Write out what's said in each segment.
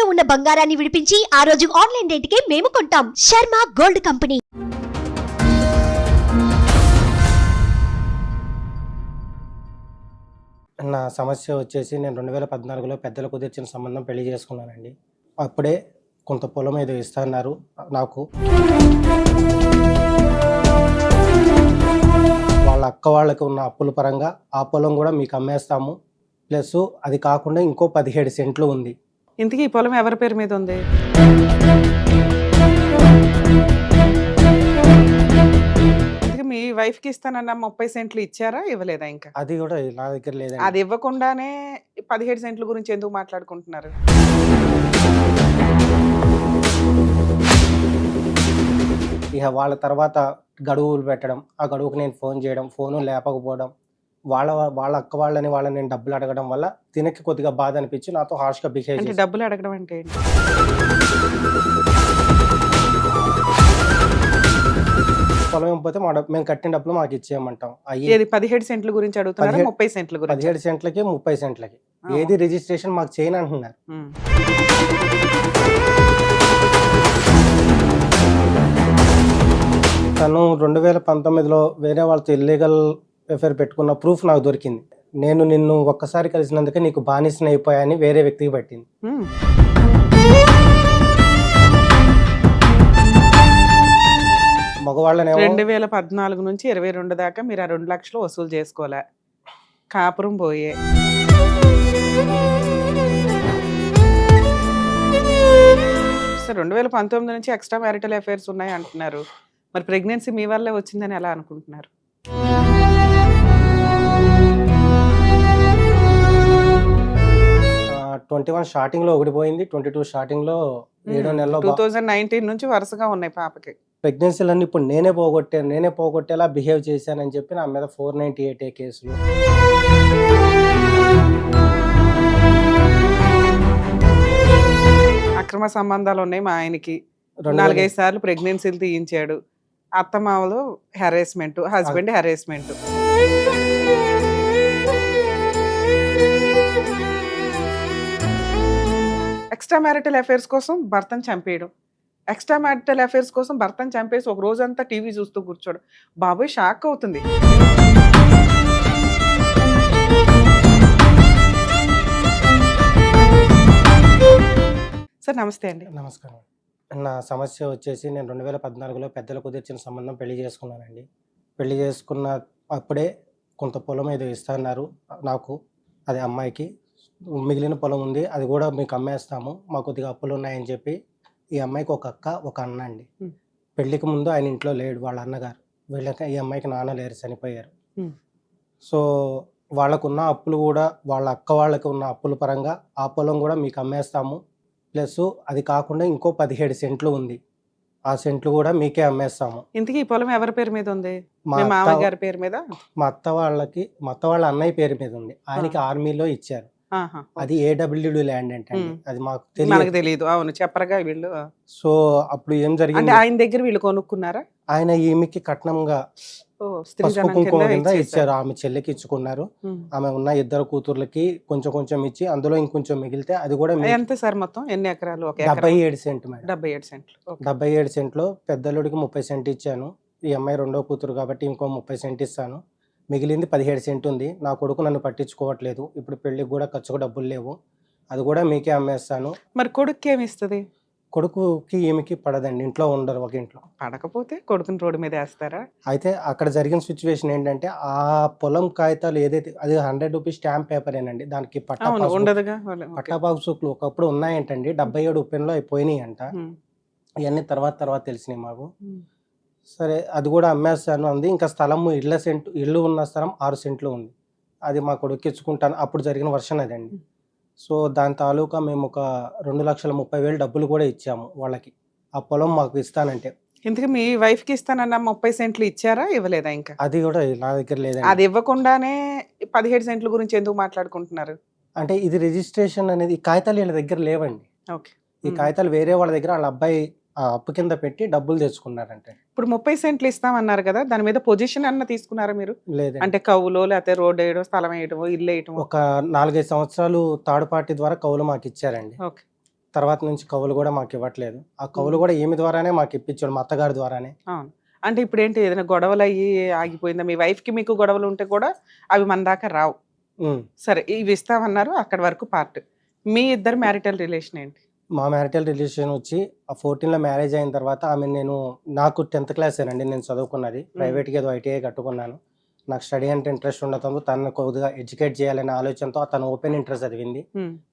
తాకట్టులో ఉన్న బంగారాన్ని విడిపించి ఆ రోజు ఆన్లైన్ రేటుకే మేము కొంటాం. Sharma gold company. నా సమస్య వచ్చేసి నేను 2014లో పెద్దలు కుదిర్చిన సంబంధం పెళ్లి చేసుకున్నానండి. అప్పుడే కొంత పొలం ఏదో ఇస్తున్నారు నాకు. వాళ్ళ అక్క వాళ్ళకి ఉన్న అప్పుల పరంగా ఆ పొలం కూడా మీకు అమ్మేస్తాము, ప్లస్ అది కాకుండా ఇంకో 17 సెంట్లు ఉంది. ఇంతకీ ఈ పొలం ఎవరి పేరు మీద ఉంది? ఇంతకీ మీ వైఫ్ కి ఇస్తానన్న 30 సెంట్లు ఇచ్చారా, ఇవ్వలేదా? ఇంకా అది కూడా నా దగ్గర లేదండి. అది ఇవ్వకుండానే 17 సెంట్ల గురించి ఎందుకు మాట్లాడుకుంటున్నారు? ఇక వాళ్ళ తర్వాత గడువులు పెట్టడం, ఆ గడువుకు నేను ఫోన్ చేయడం, ఫోను లేపకపోవడం, వాళ్ళ అక్క వాళ్ళని నేను డబ్బులు అడగడం వల్ల తినకి కొద్దిగా బాధ అనిపించి నాతో హార్ష్గా బిహేవ్ అంటే చేసి, డబ్బులు అడగడం అంటే ఏంటి? పొలం పోతే మేము కట్టిన డబ్బులు మాకు ఇచ్చేయమంటాం. ఏది 17 సెంట్ల గురించి అడుగుతున్నారా, 30 సెంట్ల గురించి? 17 సెంట్లకి 30 సెంట్లకి ఏది రిజిస్ట్రేషన్ మాకు చేయను అంటున్నారు. తను 2019లో వేరే వాళ్ళతో ఇల్లీగల్ ఎఫైర్ పెట్టుకున్న ప్రూఫ్ నాకు దొరికింది. నేను నిన్ను ఒక్కసారి కలిసినందుకే నీకు బానిసని అయిపోయాని వేరే వ్యక్తికి పట్టింది. మగవాళ్ళని 2014 నుంచి 22 దాకా మీరు ఆ 2 లక్షలు వసూలు చేసుకోలే, కాపురం పోయే. సార్ 2019 నుంచి ఎక్స్ట్రా మ్యారిటల్ అఫైర్స్ ఉన్నాయి అంటున్నారు. మరి ప్రెగ్నెన్సీ మీ వల్లే వచ్చిందని ఎలా అనుకుంటున్నారు? 21 స్టార్టింగ్ లో ఒకటి పోయింది, 22 స్టార్టింగ్ లో 7వ నెలలో 2019 నుంచి వరుసగా ఉన్నాయి పాపకి ప్రెగ్నెన్సీలన్నీ. ఇప్పుడు నేనే పోగొట్టేలా బిహేవ్ చేశానని చెప్పి నా మీద 498A కేసులు. అక్రమ సంబంధాలు ఉన్నాయి మా ఆయనకి, 4-5 సార్లు ప్రెగ్నెన్సీలు తీయించాడు, అత్తమామలు harassment, husband harassment. Extra marital affairs కోసం భర్తను చంపేయడం, ఎక్స్ట్రా మ్యారిటల్ అఫైర్స్ కోసం భర్తను చంపేసి ఒక రోజంతా టీవీ చూస్తూ కూర్చోడు. బాబోయ్, షాక్ అవుతుంది. సార్ నమస్తే అండి. నమస్కారం. నా సమస్య వచ్చేసి నేను 2014లో పెద్దలు కుదిర్చిన సంబంధం పెళ్లి చేసుకున్నానండి. పెళ్లి చేసుకున్న అప్పుడే కొంత పొలం ఏదో ఇస్తున్నారు నాకు, అది అమ్మాయికి. మిగిలిన పొలం ఉంది, అది కూడా మీకు అమ్మేస్తాము, మాకు కొద్దిగా అప్పులు ఉన్నాయని చెప్పి. ఈ అమ్మాయికి ఒక అక్క, ఒక అన్న అండి. పెళ్లికి ముందు ఆయన ఇంట్లో లేడు, వాళ్ళ అన్నగారు. వీళ్ళకి ఈ అమ్మాయికి నాన్న లేరు, చనిపోయారు. సో వాళ్ళకున్న అప్పులు కూడా, వాళ్ళ అక్క వాళ్ళకి ఉన్న అప్పుల పరంగా ఆ పొలం కూడా మీకు అమ్మేస్తాము, ప్లస్ అది కాకుండా ఇంకో 17 సెంట్లు ఉంది, ఆ సెంట్లు కూడా మీకే అమ్మేస్తాము. ఇంతకీ ఈ పొలం ఎవరి పేరు మీద ఉంది? మా మామగారి పేరు మీద? మా అత్త వాళ్ళ అన్నయ్య పేరు మీద ఉంది. ఆయనకి ఆర్మీలో ఇచ్చారు. అది AWD ల్యాండ్ ఏంటండి, అది మాకు తెలియదు. అవును, చెప్పరగా వీళ్ళు. సో అప్పుడు ఏం జరిగింది, ఆయన దగ్గర వీళ్ళు కొనుక్కున్నారా? ఆయన ఈమెకి కట్నంగా పసుపు కుంకుమ కింద ఇచ్చారు. ఆమె చెల్లికి ఇచ్చుకున్నారు. ఆమె ఉన్న 2 కూతుర్లకి కొంచెం కొంచెం ఇచ్చి అందులో ఇంకొంచెం మిగిలితే అది కూడా ఎంత సార్ మొత్తం ఎన్ని ఎకరాలు? 77 సెంట్ మేడం. 77 సెంట్లు. 77 సెంట్లో పెద్దలుడికి 30 సెంట్ ఇచ్చాను. ఈ అమ్మాయి 2వ కూతురు కాబట్టి ఇంకో 30 సెంట్ ఇస్తాను. మిగిలింది 17 సెంట్ ఉంది. నా కొడుకు నన్ను పట్టించుకోవట్లేదు, ఇప్పుడు పెళ్లికి కూడా ఖర్చుకు డబ్బులు లేవు, అది కూడా మీకే అమ్మేస్తాను. మరి కొడుకు ఏమి ఇస్తుంది? కొడుకుకి ఈమెకి పడదండి, ఇంట్లో ఉండరు, ఒక ఇంట్లో. పడకపోతే కొడుకుని రోడ్డు మీద వేస్తారా? అయితే అక్కడ జరిగిన సిచ్యువేషన్ ఏంటంటే, ఆ పొలం కాగితాలు ఏదైతే, అది 100 రూపీస్ స్టాంప్ పేపరేనండి, దానికి పట్టాపాసులు ఒకప్పుడు ఉన్నాయంటండి. 77 ఉప్పెన్లో అయిపోయినాయి అంట. ఇవన్నీ తర్వాత తెలిసినాయి మాకు. సరే అది కూడా అమ్మేస్తాను అంది. ఇంకా స్థలము ఇల్లు ఉన్న స్థలం 6 సెంట్లు ఉంది, అది మా కొడుకు ఇచ్చుకుంటాను. అప్పుడు జరిగిన వర్షన్ అదండి. సో దాని తాలూకా మేము ఒక 2,30,000 డబ్బులు కూడా ఇచ్చాము వాళ్ళకి, ఆ పొలం మాకు ఇస్తానంటే. ఇంతకీ మీ వైఫ్ కి ఇస్తానన్న 30 సెంట్లు ఇచ్చారా, ఇవ్వలేదా? ఇంకా అది కూడా నా దగ్గర లేదండి. అది ఇవ్వకుండానే 17 సెంట్ల గురించి ఎందుకు మాట్లాడుకుంటున్నారు? అంటే ఇది రిజిస్ట్రేషన్ అనేది, ఈ కాగితాలు వీళ్ళ దగ్గర లేవండి. ఈ కాగితాలు వేరే వాళ్ళ దగ్గర వాళ్ళ అబ్బాయి అప్పు కింద పెట్టి డబ్బులు తెచ్చుకున్నారంటే. ఇప్పుడు 30 సెంట్లు ఇస్తామన్నారు కదా, దాని మీద పొజిషన్ అన్న తీసుకున్నారా మీరు? లేదు. అంటే కౌలో, లేకపోతే రోడ్ వేయడం, స్థలం వేయడం, ఇల్లు వేయడం? ఒక 4-5 సంవత్సరాలు థర్డ్ పార్టీ ద్వారా కౌలు మాకు ఇచ్చారండి. తర్వాత నుంచి కవులు కూడా మాకు ఇవ్వట్లేదు. ఆ కవులు కూడా ఈమె ద్వారానే మాకు ఇప్పించాడు, మా అత్తగారి ద్వారానే. అవును. అంటే ఇప్పుడేంటి ఏదైనా గొడవలు అయ్యి ఆగిపోయిందా? మీ వైఫ్‌కి మీకు గొడవలు ఉంటే కూడా అవి మన దాకా రావు. ఉమ్. సరే ఇవి ఇస్తామన్నారు అక్కడి వరకు పార్ట్. మీ ఇద్దరు మ్యారిటల్ రిలేషన్ ఏంటి? మా మ్యారిటల్ రిలేషన్ వచ్చి ఆ 14లో మ్యారేజ్ అయిన తర్వాత ఆమె నాకు 10th క్లాసేనండి నేను చదువుకున్నది. ప్రైవేట్గా ఏదో ఐటీఐ కట్టుకున్నాను. నాకు స్టడీ అంటే ఇంట్రెస్ట్ ఉండటంతో తనను కొద్దిగా ఎడ్యుకేట్ చేయాలనే ఆలోచనతో తను ఓపెన్ ఇంట్రెస్ట్ చదివింది.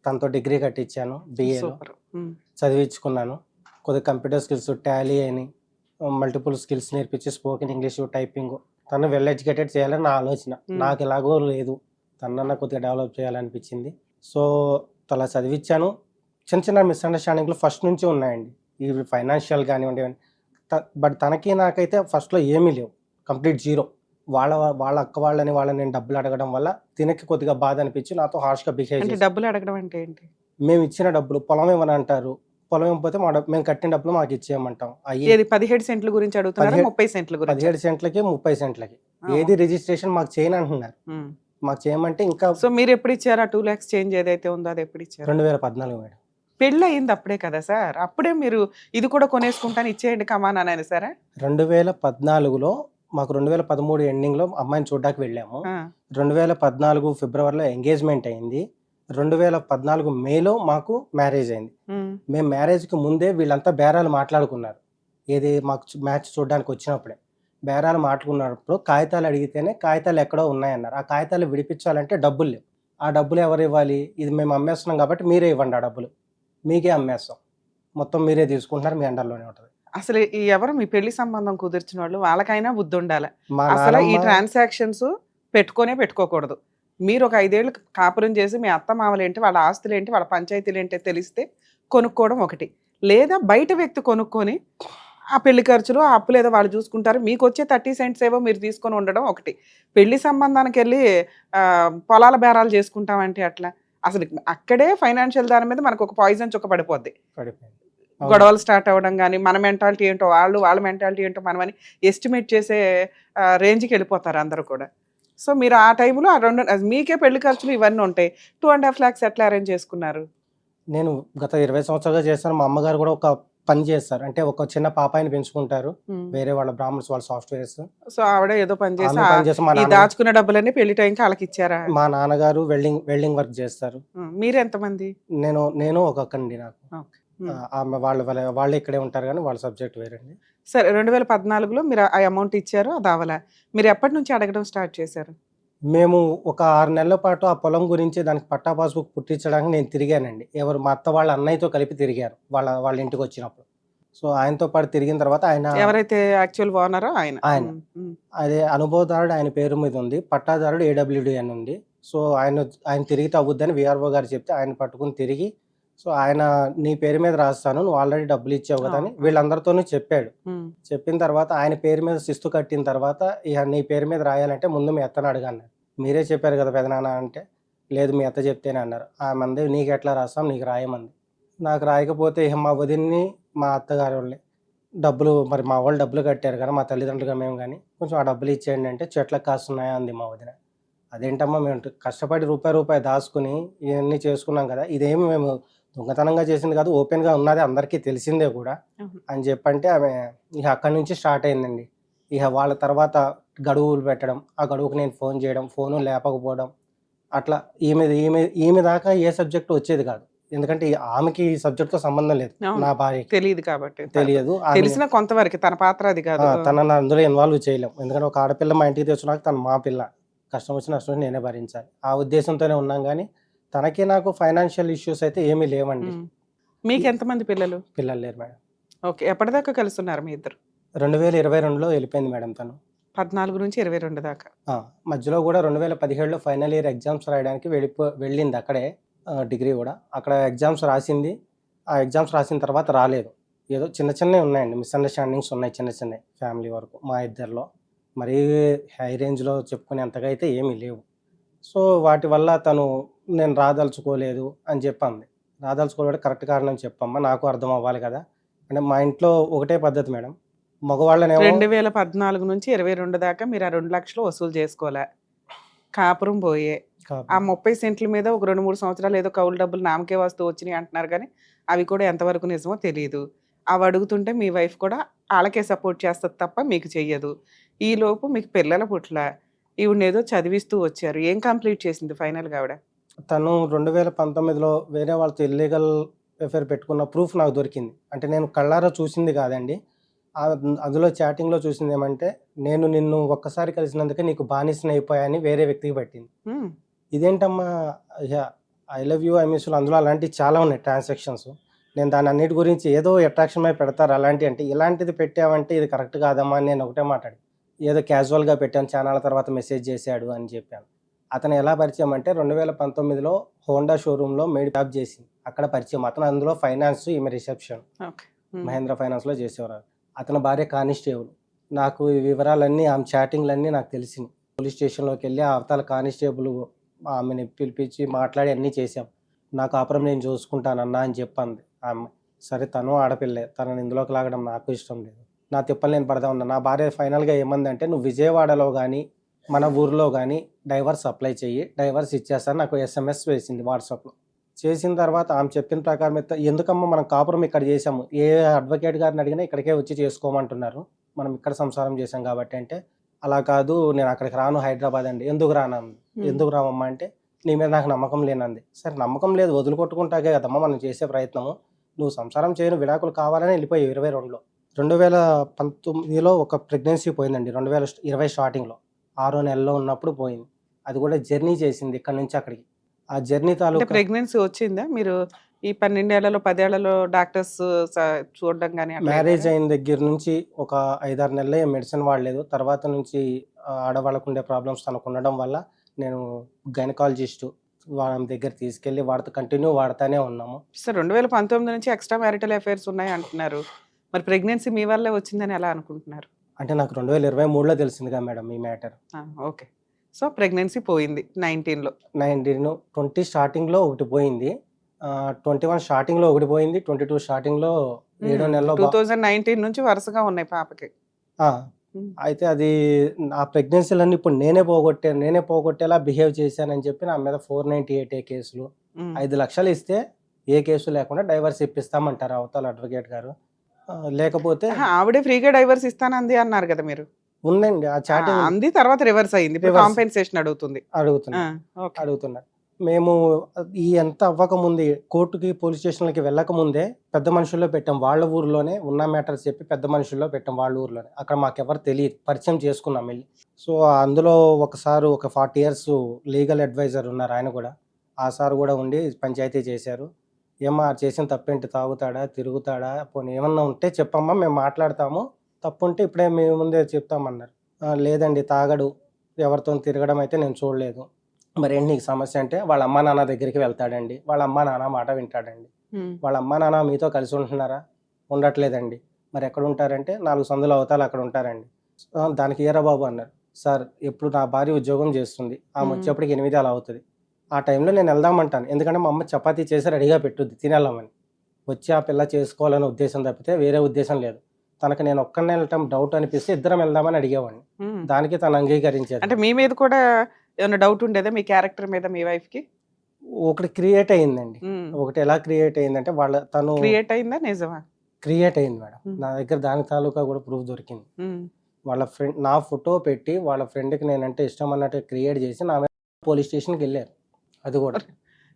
తనతో డిగ్రీ కట్టించాను, బిఏలో సూపర్. చదివించుకున్నాను. కొద్దిగా కంప్యూటర్ స్కిల్స్, టాలీ అని మల్టిపుల్ స్కిల్స్ నేర్పించి స్పోకెన్ ఇంగ్లీష్, టైపింగ్ తను వెల్ ఎడ్యుకేటెడ్ చేయాలని నా ఆలోచన. నాకు ఎలాగో లేదు, తనన్నా కొద్దిగా డెవలప్ చేయాలనిపించింది. సో అలా చదివించాను. చిన్న చిన్న మిస్అండర్స్టాండింగ్లు ఫస్ట్ నుంచి ఉన్నాయండి, ఇవి ఫైనాన్షియల్ కానివ్వండి. బట్ తనకి నాకైతే ఫస్ట్లో ఏమీ లేవు, కంప్లీట్ జీరో. వాళ్ళ అక్క వాళ్ళని నేను డబ్బులు అడగడం వల్ల తినకి కొద్దిగా బాధ అనిపించి నాతో హార్ష్గా బిహేవ్ అంటే చేసి, డబ్బులు అడగడం అంటే ఏంటి? మేము ఇచ్చిన డబ్బులు పొలం ఇవ్వని అంటారు, పొలం ఇవ్వకపోతే మేము కట్టిన డబ్బులు మాకు ఇచ్చేయమంటాం. ఏది 17 సెంట్ల గురించి అడుగుతున్నారా? 30 సెంట్ల గురించి? 17 సెంట్లకి 30 సెంట్లకి ఏది రిజిస్ట్రేషన్ మాకు చేయని అంటున్నారు. మాకు చేయమంటే ఇంకా. సో మీరు ఎప్పుడు ఇచ్చారు? 2 lakhs చేంజ్ ఏదైతే ఉందో అది ఎప్పుడు ఇచ్చారు? 2014 మేడం. పెళ్ళి అయింది అప్పుడే కదా సార్, అప్పుడే మీరు ఇది కూడా కొనేసుకుంటాను ఇచ్చేయండి కమాన్ అని సరే. 2014లో మాకు 2013 ఎండింగ్లో అమ్మాయిని చూడడానికి వెళ్ళాము. 2014 ఫిబ్రవరిలో ఎంగేజ్మెంట్ అయింది. 2014 మేలో మాకు మ్యారేజ్ అయింది. మేము మ్యారేజ్కి ముందే వీళ్ళంతా బేరాలు మాట్లాడుకున్నారు. ఏది మాకు మ్యాచ్ చూడడానికి వచ్చినప్పుడే బేరాలు మాట్లాడుకున్నప్పుడు కాగితాలు అడిగితేనే కాగితాలు ఎక్కడో ఉన్నాయన్నారు. ఆ కాగితాలు విడిపించాలంటే డబ్బులు లేవు. ఆ డబ్బులు ఎవరు ఇవ్వాలి? ఇది మేము అమ్మేస్తున్నాం కాబట్టి మీరే ఇవ్వండి, ఆ డబ్బులు మీకే అమ్మేస్తాం, మొత్తం మీరే తీసుకుంటున్నారు, మీ అండర్లోనే ఉంటుంది. అసలు ఈ ఎవరు మీ పెళ్లి సంబంధం కుదిర్చిన వాళ్ళు వాళ్ళకైనా బుద్ధి ఉండాలి. మా అసలు ఈ నాన్నమ్మ ట్రాన్సాక్షన్స్ పెట్టుకోకూడదు. మీరు ఒక 5 ఏళ్ళు కాపురం చేసి మీ అత్త మామలు ఏంటి, వాళ్ళ ఆస్తులు ఏంటి, వాళ్ళ పంచాయతీలు ఏంటి తెలిస్తే కొనుక్కోవడం ఒకటి, లేదా బయట వ్యక్తి కొనుక్కొని ఆ పెళ్లి ఖర్చులు ఆ అప్పులు ఏదో వాళ్ళు చూసుకుంటారు, మీకు వచ్చే 30 cents ఏవో మీరు తీసుకొని ఉండడం ఒకటి. పెళ్లి సంబంధానికి వెళ్ళి పొలాల బేరాలు చేసుకుంటామంటే అట్లా అసలు అక్కడే ఫైనాన్షియల్ దాని మీద మనకు ఒక పాయిజన్ చుక్క పడిపోద్ది. పడిపోయింది. గొడవలు స్టార్ట్ అవ్వడం కానీ, మన మెంటాలిటీ ఏంటో వాళ్ళ మెంటాలిటీ ఏంటో మనమని ఎస్టిమేట్ చేసే రేంజ్కి వెళ్ళిపోతారు అందరూ కూడా. సో మీరు ఆ టైంలో ఆ రెండు మీకే పెళ్లి ఖర్చులు ఇవన్నీ ఉంటాయి. 2.5 lakhs ఎట్లా అరేంజ్ చేసుకున్నారు? నేను గత 20 సంవత్సరాలుగా చేస్తాను. మా అమ్మగారు కూడా ఒక పని చేస్తారు, అంటే ఒక చిన్న పాపాయిని పెంచుకుంటారు, వేరే వాళ్ళ బ్రాహ్మణ్స్, వాళ్ళ సాఫ్ట్వేర్స్. సో ఆవిడ ఏదో పని చేసి మా ఈ దాచుకున్న డబ్బులన్నీ పెళ్లి టైంకి వాళ్ళకి ఇచ్చారా? మా నాన్నగారు వెల్డింగ్ వర్క్ చేస్తారు. మీరు ఎంతమంది? నేను ఒక అక్కండి నాకు. ఆమె వాళ్ళు ఇక్కడే ఉంటారు కానీ వాళ్ళ సబ్జెక్ట్ వేరండి. సరే 2014లో మీరు ఆ అమౌంట్ ఇచ్చారు, అది అవ్వలే. మీరు ఎప్పటి నుంచి అడగడం స్టార్ట్ చేశారు? మేము ఒక 6 నెలల పాటు ఆ పొలం గురించి దానికి పట్టా పాస్బుక్ పుట్టించడానికి నేను తిరిగానండి. మా అత్త వాళ్ళ అన్నయ్యతో కలిపి తిరిగారు వాళ్ళ ఇంటికి వచ్చినప్పుడు. సో ఆయనతో పాటు తిరిగిన తర్వాత ఆయన ఎవరైతే యాక్చువల్ ఓనరో ఆయన అదే అనుభవదారుడు, ఆయన పేరు మీద ఉంది. పట్టాదారుడు AWD అని ఉంది. సో ఆయన తిరిగితే అవ్వద్దని VRO గారు చెప్తే ఆయన పట్టుకుని తిరిగి, సో ఆయన నీ పేరు మీద రాస్తాను, నువ్వు ఆల్రెడీ డబ్బులు ఇచ్చావు కదా అని వీళ్ళందరితోనూ చెప్పాడు. చెప్పిన తర్వాత ఆయన పేరు మీద శిస్తు కట్టిన తర్వాత ఇక నీ పేరు మీద రాయాలంటే ముందు మీ అత్తను అడగన్నారు. మీరే చెప్పారు కదా పెదనాన్న అంటే, లేదు మీ అత్త చెప్తేనే అన్నారు. ఆమె అంది నీకు ఎట్లా రాస్తాం, నీకు రాయమంది. నాకు రాయకపోతే ఇక మా వదిన్ని మా అత్తగారి వాళ్ళే డబ్బులు, మరి మా వాళ్ళు డబ్బులు కట్టారు కదా మా తల్లిదండ్రులుగా మేము, కానీ కొంచెం ఆ డబ్బులు ఇచ్చేయండి అంటే చెట్లకు కాస్తున్నాయా అంది మా వదిన. అదేంటమ్మా మేము కష్టపడి రూపాయి దాచుకుని ఇవన్నీ చేసుకున్నాం కదా, ఇదేమి మేము దొంగతనంగా చేసింది కాదు, ఓపెన్గా ఉన్నది అందరికీ తెలిసిందే కూడా అని చెప్పంటే ఆమె ఇక అక్కడి నుంచి స్టార్ట్ అయిందండి. ఇక వాళ్ళ తర్వాత గడువులు పెట్టడం, ఆ గడువుకు నేను ఫోన్ చేయడం, ఫోను లేపకపోవడం, అట్లా ఈమె దాకా ఏ సబ్జెక్టు వచ్చేది కాదు. ఎందుకంటే ఆమెకి ఈ సబ్జెక్ట్తో సంబంధం లేదు, నా భార్యకి తెలియదు కాబట్టి. తెలియదు, తెలిసిన కొంతవరకు తన పాత్ర అది కాదు, తనని అందులో ఇన్వాల్వ్ చేయలేం. ఎందుకంటే ఒక ఆడపిల్ల మా ఇంటికి తెచ్చున్నాక తను మా పిల్ల, కష్టం వచ్చిన నష్టం నేనే భరించాలి, ఆ ఉద్దేశంతోనే ఉన్నాం. కానీ తనకి నాకు ఫైనాన్షియల్ ఇష్యూస్ అయితే ఏమీ లేవండి. మీకు ఎంతమంది పిల్లలు? పిల్లలు లేరు మేడం. ఓకే, ఎప్పటిదాకా కలుస్తున్నారు మీ ఇద్దరు? 2022లో వెళ్ళిపోయింది మేడం తను. 14 నుంచి 22 దాకా. మధ్యలో కూడా 2017లో ఫైనల్ ఇయర్ ఎగ్జామ్స్ రాయడానికి వెళ్ళింది అక్కడే, డిగ్రీ కూడా అక్కడ ఎగ్జామ్స్ రాసింది. ఆ ఎగ్జామ్స్ రాసిన తర్వాత రాలేదు. ఏదో చిన్నవి ఉన్నాయండి, మిస్అండర్స్టాండింగ్స్ ఉన్నాయి, చిన్న ఫ్యామిలీ వరకు మా ఇద్దరిలో. మరీ హై రేంజ్లో చెప్పుకునేంతగా అయితే ఏమీ లేవు. సో వాటి వల్ల తను నేను రాదలుచుకోలేదు అని చెప్పంది. రాదలుచుకోలేదు కరెక్ట్ కారణం చెప్పమ్మా, నాకు అర్థం అవ్వాలి కదా అంటే. మా ఇంట్లో ఒకటే పద్ధతి మేడం, మగవాళ్ళనేమో 2014 నుంచి 22 దాకా మీరు ఆ 2 లక్షలు వసూలు చేసుకోలే, కాపురం పోయే. ఆ 30 సెంట్ల మీద ఒక 2-3 సంవత్సరాలు ఏదో కౌలు డబ్బులు నామకే వస్తూ వచ్చినాయి అంటున్నారు కానీ అవి కూడా ఎంతవరకు నిజమో తెలియదు. అవి అడుగుతుంటే మీ వైఫ్ కూడా ఆళ్ళకే సపోర్ట్ చేస్తది తప్ప మీకు చెయ్యదు. ఈలోపు మీకు పిల్లల పుట్ల ఈవిడనేదో చదివిస్తూ వచ్చారు. ఏం కంప్లీట్ చేసింది ఫైనల్‌గా ఆవిడ? తను 2019లో వేరే వాళ్ళతో ఇల్లీగల్ అఫైర్ పెట్టుకున్న ప్రూఫ్ నాకు దొరికింది. అంటే నేను కళ్ళారా చూసింది కాదండి. అందులో చాటింగ్‌లో చూసింది ఏమంటే, నేను నిన్ను ఒక్కసారి కలిసినందుకే నీకు బానిసనయిపోయాని వేరే వ్యక్తికి పెట్టింది. హ్మ్. ఇదేంటమ్మా I love you, I miss you అందులో అలాంటివి చాలా ఉన్నాయి ట్రాన్సాక్షన్స్. నేను దాని అన్నిటి గురించి ఏదో అట్రాక్షన్ మీద పెడతారు అలాంటివి అంటే, ఇలాంటిది పెట్టావంటే ఇది కరెక్ట్ కాదమ్మా అని నేను ఒకటే మాట్లాడాను. ఏదో క్యాజువల్‌గా పెట్టాను, చానాళ్ళ తర్వాత మెసేజ్ చేశాడు అని చెప్పాను. అతను ఎలా పరిచయం అంటే 2019లో హోండా షోరూమ్‌లో మెయిడ్ జాబ్ చేసింది. అక్కడ పరిచయం. అతను అందులో ఫైనాన్స్, ఈమె రిసెప్షన్. ఓకే. హ్మ్. మహేంద్ర ఫైనాన్స్‌లో చేసేవారు. అతని భార్య కానిస్టేబుల్. నాకు ఈ వివరాలన్నీ ఆమె చాటింగ్‌లన్నీ నాకు తెలిసినాయి. పోలీస్ స్టేషన్‌లోకెళ్ళి ఆ అవతల కానిస్టేబుల్ ఆమెని పిలిపించి మాట్లాడి అన్నీ చేశాం. నా కాపురం నేను చూసుకుంటానన్నా అని చెప్పంది ఆమె. సరే తను ఆడపిల్లే. తనని ఇందులోకి లాగడం నాకు ఇష్టం లేదు. నా తిప్పలు నేను పడతా ఉన్నా. నా భార్య ఫైనల్‌గా ఏమందంటే, "నువ్వు విజయవాడలో గానీ, మన ఊర్లో గానీ డైవర్స్ అప్లై చెయ్యి. డైవర్స్ ఇచ్చేస్తాను." నాకు ఎస్ఎంఎస్ వేసింది వాట్సాప్‌లో. చేసిన తర్వాత ఆమె చెప్పిన ప్రకారం ఎందుకమ్మా మనం కాపురం ఇక్కడ చేసాము. ఏ అడ్వకేట్ గారిని అడిగినా ఇక్కడికే వచ్చి చేసుకోమంటున్నారు. మనం ఇక్కడ సంసారం చేసాం కాబట్టి అంటే, అలా కాదు నేను అక్కడికి రాను హైదరాబాద్ అండి. ఎందుకు రానంది. ఎందుకు రావమ్మా అంటే, నీ మీద నాకు నమ్మకం లేనంది. సరే నమ్మకం లేదు వదులుకొట్టుకుంటాకే కదమ్మా మనం చేసే ప్రయత్నము. నువ్వు సంసారం చేయను విడాకులు కావాలని వెళ్ళిపోయావు 22లో. 2019లో ఒక ప్రెగ్నెన్సీ పోయిందండి. 2020 స్టార్టింగ్‌లో. 6 నెలల్లో ఉన్నప్పుడు పోయింది. అది కూడా జర్నీ చేసింది ఇక్కడి నుంచి అక్కడికి. ఆ జర్నీ అంటే తాలూకా ప్రెగ్నెన్సీ వచ్చిందా? మీరు ఈ 12 ఏళ్లలో, 10 ఏళ్లలో డాక్టర్స్ చూడడం గాని అట్లా మ్యారేజ్ ఎళ్లారా? అయిన దగ్గర నుంచి ఒక 5, 6 నెలలే మెడిసిన్ వాడలేదు. తర్వాత నుంచి ఆడవాళ్ళకుండే ప్రాబ్లమ్స్ తనకుండడం వల్ల నేను గైనకాలజిస్టు వాళ్ళ దగ్గర తీసుకెళ్ళి వాడితో కంటిన్యూ వాడతానే ఉన్నాము. సార్ 2019 నుంచి ఎక్స్‌ట్రా మ్యారిటల్ అఫైర్స్ ఉన్నాయి అంటున్నారు. మరి ప్రెగ్నెన్సీ మీ వల్లే వచ్చిందని ఎలా అనుకుంటున్నారు? అంటే నాకు 2023లో తెలిసిందిగా మేడం ఈ మ్యాటర్. ఆ! ఓకే. సో, ప్రెగ్నెన్సీ పోయింది 19లో. 20 స్టార్టింగ్‌లో ఒకటి పోయింది. 21 స్టార్టింగ్‌లో ఒకటి పోయింది. 22 స్టార్టింగ్‌లో 7 నెలలో 2019 నుంచి వరుసగా ఉన్నాయి పాపకి. ఆ! హ్మ్. అయితే అది నా ప్రెగ్నెన్సీలన్నీ ఇప్పుడు నేనే పోగొట్టేలా బిహేవ్ చేశానని చెప్పి నా మీద 498 కేసులు. హ్మ్. 5 లక్షలు ఇస్తే ఏ కేసు లేకుండా డైవర్స్ ఇప్పిస్తామంటారు అవతల అడ్వకేట్ గారు. లేకపోతే అహా! ఆవిడే ఫ్రీగా డైవర్స్ ఇస్తానంది అన్నారు కదా మీరు. ఉందండి. ఆ చాటింగ్ అంది తర్వాత రివర్స్ అయింది. ఇప్పుడు రివర్స్ కాంపెన్సేషన్ అడుగుతుంది. ఆ! అడుగుతున్నారు. ఓకే. అడుగుతున్నారు. మేము ఈ ఎంత అవ్వకముందే కోర్ట్‌కి, పోలీస్ స్టేషన్‌లకి వెళ్ళకముందే పెద్ద మనుషుల్లో పెట్టాం. వాళ్ళ ఊర్లోనే ఉన్న మ్యాటర్స్ చెప్పి పెద్ద మనుషుల్లో పెట్టాం వాళ్ళ ఊర్లోనే. అక్కడ మాకెవరు తెలీదు. పరిచయం చేసుకున్నాం ఎళ్లి. సో, అందులో ఒక సారు ఒక 40 ఇయర్స్ లీగల్ అడ్వైజర్ ఉన్నారు ఆయన గూడా. ఆ సార్ గూడా ఉండి పంచాయతీ చేశారు. "ఏమ్మా చేసిన తప్పేంటి? తాగుతాడా? తిరుగుతాడా? పోనీ ఏమన్నా ఉంటే చెప్పమ్మా మేము మాట్లాడతాము. తప్పుంటే ఇప్పుడే మీ ముందే చెప్తామన్నారు." లేదండి తాగడు. ఎవరితోని తిరగడం అయితే నేను చూడలేదు. మరేంటి నీకు సమస్య అంటే, వాళ్ళ అమ్మా, నాన్న దగ్గరికి వెళ్తాడండి. వాళ్ళ అమ్మా, నాన్న మాట వింటాడండి. హ్మ్. వాళ్ళ అమ్మా, నాన్న మీతో కలిసి ఉంటున్నారా? ఉండట్లేదండి. మరెక్కడుంటారంటే, 4 సందుల అవతల అక్కడుంటారండి. దానికి ఏరా బాబు అన్నారు. సార్ ఇప్పుడు నా భార్య ఉద్యోగం చేస్తుంది. ఆమొచ్చేప్పటికి 8 అలా అవుతది. ఆ టైంలో నేను ఎళ్దామంటాను. ఎందుకంటే మా అమ్మ చపాతీ చేసి రెడీగా పెట్టుద్ది తినెళ్ళమని. వచ్చి ఆ పిల్ల చేసుకోవాలనే ఉద్దేశం తప్పితే వేరే ఉద్దేశం లేదు. తనకి నేను ఒక్కడినే ఎళ్ళటం డౌట్ అనిపిస్తే ఇద్దరం వెళ్దామని అడిగేవాడిని. హ్మ్. దానికి తను అంటే అంగీకరించేది. మీ మీద కూడా ఏమన్నా డౌట్ ఉండేదా? మీ క్యారెక్టర్ మీద మీ వైఫ్‌కి? ఒకటి క్రియేట్ అయిందండి. హ్మ్. ఒకటి ఎలా క్రియేట్ అయిందంటే తను క్రియేట్ అయిందా? నిజమా? క్రియేట్ అయింది మేడం. హ్మ్. నా దగ్గర దాని తాలూకా కూడా ప్రూఫ్ దొరికింది. హ్మ్. వాళ్ళ ఫ్రెండ్ నా ఫోటో పెట్టి వాళ్ళ ఫ్రెండ్‌కి నేనంటే ఇష్టం అన్నట్టు క్రియేట్ చేసి నా మీద పోలీస్ స్టేషన్‌కెళ్లారు. అది కూడా.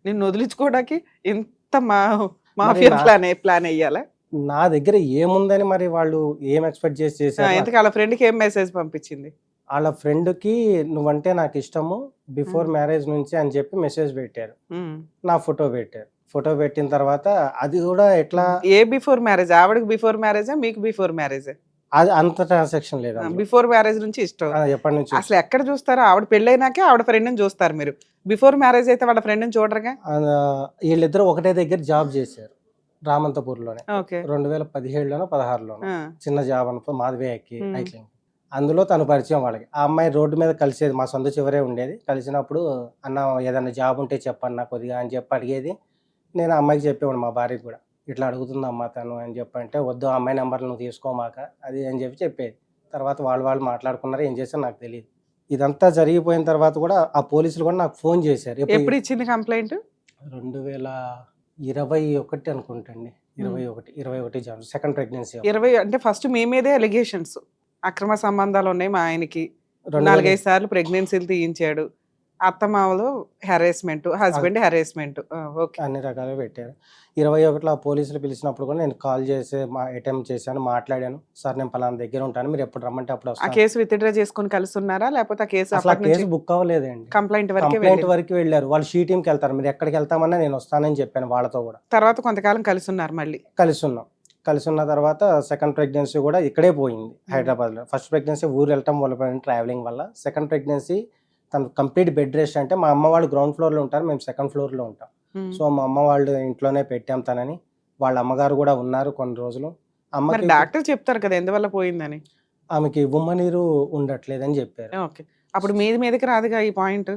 నిన్ను వదిలించుకోవడానికి ఇంత మరి మాఫియా ప్లాన్ ఎయ్యాలా? నా దగ్గర ఏముందని మరి వాళ్ళు ఏం ఎక్స్‌పెక్ట్ చేసి చేశారు? ఇంతకీ ఆళ్ళ ఫ్రెండ్‌కి ఏం మెసేజ్ పంపించింది? ఆళ్ళ ఫ్రెండ్‌కి నువ్వంటే నాకిష్టము బిఫోర్ హ్మ్. మ్యారేజ్ నుంచి అని చెప్పి మెసేజ్ పెట్టారు. హ్మ్. నా ఫోటో పెట్టారు. ఫోటో పెట్టిన తర్వాత అది కూడా ఎట్లా ఏ బిఫోర్ మ్యారేజ్? ఆవిడకి బిఫోర్ మ్యారేజా? మీకు బిఫోర్ మ్యారేజా? అది అంత ట్రాన్సాక్షన్ లేదు అందులో. బిఫోర్ మ్యారేజ్ నుంచి ఇష్టం. ఎప్పటినుంచో అసలు ఎక్కడ చూస్తారు? ఆవిడ పెళ్ళైనాకే ఆవిడ ఫ్రెండ్‌ని చూస్తారు మీరు. బిఫోర్ మ్యారేజ్ అయితే వాళ్ళ ఫ్రెండ్‌ని చూడరుగా? ఈళ్ళిద్దరూ ఒకటే దగ్గర జాబ్ చేశారు. రామంతపూర్‌లోనే. ఓకే. 2017లోనో, 16లోనో. ఆ! చిన్న జాబ్ మాధవి ఎక్కి హ్మ్. ఐక్లింగ్. అందులో తను పరిచయం వాళ్ళకి. ఆ అమ్మాయి రోడ్డు మీద కలిసేది. మా సందు చివరే ఉండేది. కలిసినప్పుడు "అన్న ఏదన్నా జాబ్ ఉంటే చెప్పన్నా కొద్దిగా" అని చెప్పి అడిగేది. నేను ఆ అమ్మాయికి చెప్పేవాడిని మా భార్యకి గూడా. "ఇట్లా అడుగుతుందమ్మా తను" అని చెప్పంటే, "వద్దు ఆ అమ్మాయి నంబర్ నువ్వు తీసుకోమాక" అది అని చెప్పి చెప్పేది. తర్వాత వాళ్ళు మాట్లాడుకున్నారో ఏం చేశారో నాకు తెలీదు. ఇదంతా జరిగిపోయిన తర్వాత కూడా ఆ పోలీసులు కూడా నాకు ఫోన్ చేశారు. ఎప్పుడు ఇచ్చింది కంప్లైంట్? 2021 అనుకుంటండి. 21 జనవరి సెకండ్ ప్రెగ్నెన్సీ 20 అంటే ఫస్ట్ మీ మీదే అలిగేషన్స్, అక్రమ సంబంధాలు ఉన్నాయి మా ఆయనకి, 2000 4-5 సార్లు ప్రెగ్నెన్సీలు తీయించాడు, అత్తమామలు హెరాస్మెంట్, హస్బెండ్ హెరాస్మెంట్. ఓకే. అన్ని రకాలుగా పెట్టారు. 21లో ఆ పోలీసులు పిలిచినప్పుడు కూడా నేను కాల్ చేసి అటెంప్ట్ చేశాను, మాట్లాడాను. సార్ నేను పలానా దగ్గర ఉంటాను, మీరు ఎప్పుడు రమ్మంటే అప్పుడు ఆ వస్తాను. కేసు విత్డ్రా చేసుకుని కలుస్తున్నారా లేకపోతే ఆ కేసు అసలు ఆ అప్పటి నుంచి కేసు బుక్ అవ్వలేదండి. కంప్లైంట్ వరకే కంప్లైంట్ వెళ్ళింది? వరకు వెళ్ళారు. వాళ్ళు షీ టీంకి వెళ్తారు, మీరు ఎక్కడికి వెళ్తామన్నా నేను వస్తానని చెప్పాను వాళ్ళతో కూడా. తర్వాత కొంతకాలం కలిసి ఉన్నారు మళ్ళీ. కలిసి ఉన్నాం. కలిసి ఉన్న తర్వాత సెకండ్ ప్రెగ్నెన్సీ కూడా ఇక్కడే పోయింది, హైదరాబాద్లో. ఫస్ట్ ప్రెగ్నెన్సీ ఊరు వెళ్ళటం వల్ల ట్రావెలింగ్ వల్ల. సెకండ్ ప్రెగ్నెన్సీ తను కంప్లీట్ బెడ్ రెస్ట్. అంటే మా అమ్మ వాళ్ళు గ్రౌండ్ ఫ్లోర్లో ఉంటారు, మేము సెకండ్ ఫ్లోర్లో ఉంటాం. సో మా అమ్మ వాళ్ళు ఇంట్లోనే పెట్టాం తనని. వాళ్ళ అమ్మగారు కూడా ఉన్నారు కొన్ని రోజులు. మరి అమ్మకి డాక్టర్ చెప్తారు కదా ఎందువల్ల పోయిందని. ఆమెకి ఉమ్మనీరు ఉండట్లేదని చెప్పారు. ఓకే. అప్పుడు మీదకి రాదుగా ఈ పాయింట్.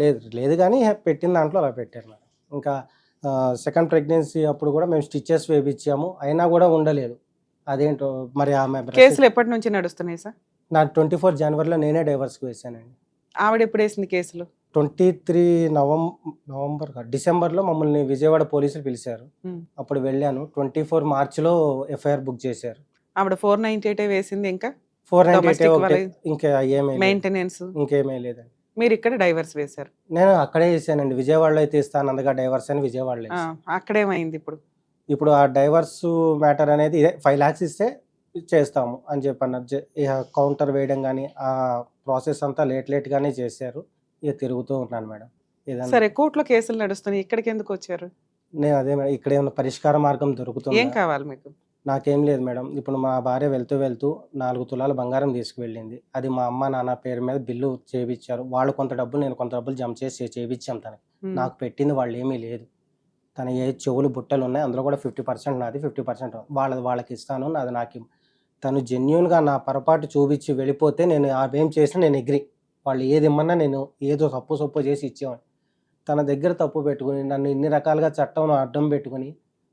లేదు కానీ పెట్టిన దాంట్లో అలా పెట్టారు మేడం. ఇంకా సెకండ్ ప్రెగ్నెన్సీ అప్పుడు కూడా మేము స్టిచెస్ వేయించాము, అయినా కూడా ఉండలేదు. అదేంటో మరి ఆమె కేసులు ఎప్పటి నుంచి నడుస్తున్నాయి సార్? నా 24 జనవరిలో నేనే డైవర్స్కి వేసానండి. ఆవిడ ఎప్పుడు వేసింది కేసులు? 23 డిసెంబర్లో మమ్మల్ని విజయవాడ పోలీసులు పిలిచారు. అప్పుడు వెళ్ళాను. 24 మార్చిలో ఎఫ్ఐఆర్ బుక్ చేశారు. ఆవిడ 498 వేసింది. ఇంకా 498 ఇంకా ఏమీ మెయింటెనెన్స్ ఇంకేమీ లేదండి. మీరు ఇక్కడ డైవర్స్ వేశారు? నేను అక్కడే వేసానండి. విజయవాడలో అయితే ఇస్తాను అందగా డైవర్స్ అని విజయవాడలో వేసాను. అక్కడేమైంది ఇప్పుడు? ఇప్పుడు ఆ డైవర్స్ మ్యాటర్ అనేది ఇదే 5 lakhs ఇస్తే చేస్తాము అని చెప్పన్నారు. ఇక కౌంటర్ వేయడం కానీ ఆ ప్రాసెస్ అంతా లేట్గానే చేశారు. ఇక తిరుగుతూ ఉన్నాను మేడం. సరే, కోర్టులో కేసులు నడుస్తున్నాయి, ఇక్కడికి ఎందుకు వచ్చారు? నేను అదే మేడం, ఇక్కడ ఏమైనా పరిష్కార మార్గం దొరుకుతుంది? ఏం కావాలి మీకు? నాకేం లేదు మేడం. ఇప్పుడు మా భార్య వెళ్తూ 4 తులాల బంగారం తీసుకువెళ్ళింది. అది మా అమ్మ నాన్న పేరు మీద బిల్లు చేయించారు. వాళ్ళు కొంత డబ్బులు, నేను కొంత డబ్బులు జమ చేసి చేయించాం తనకి. నాకు పెట్టింది వాళ్ళు ఏమీ లేదు. తన ఏ చెవులు బుట్టలు ఉన్నాయి, అందులో కూడా 50% నాది, 50% వాళ్ళకి ఇస్తాను, నాది నాకు. తను జెన్యున్గా నా పొరపాటు చూపించి వెళ్ళిపోతే నేను అవేం చేసినా నేను ఎగ్రీ. వాళ్ళు ఏది ఇమ్మన్నా నేను ఏదో తప్పు చేసి ఇచ్చేవాడిని. తన దగ్గర తప్పు పెట్టుకుని నన్ను ఇన్ని రకాలుగా చట్టం అడ్డం పెట్టుకుని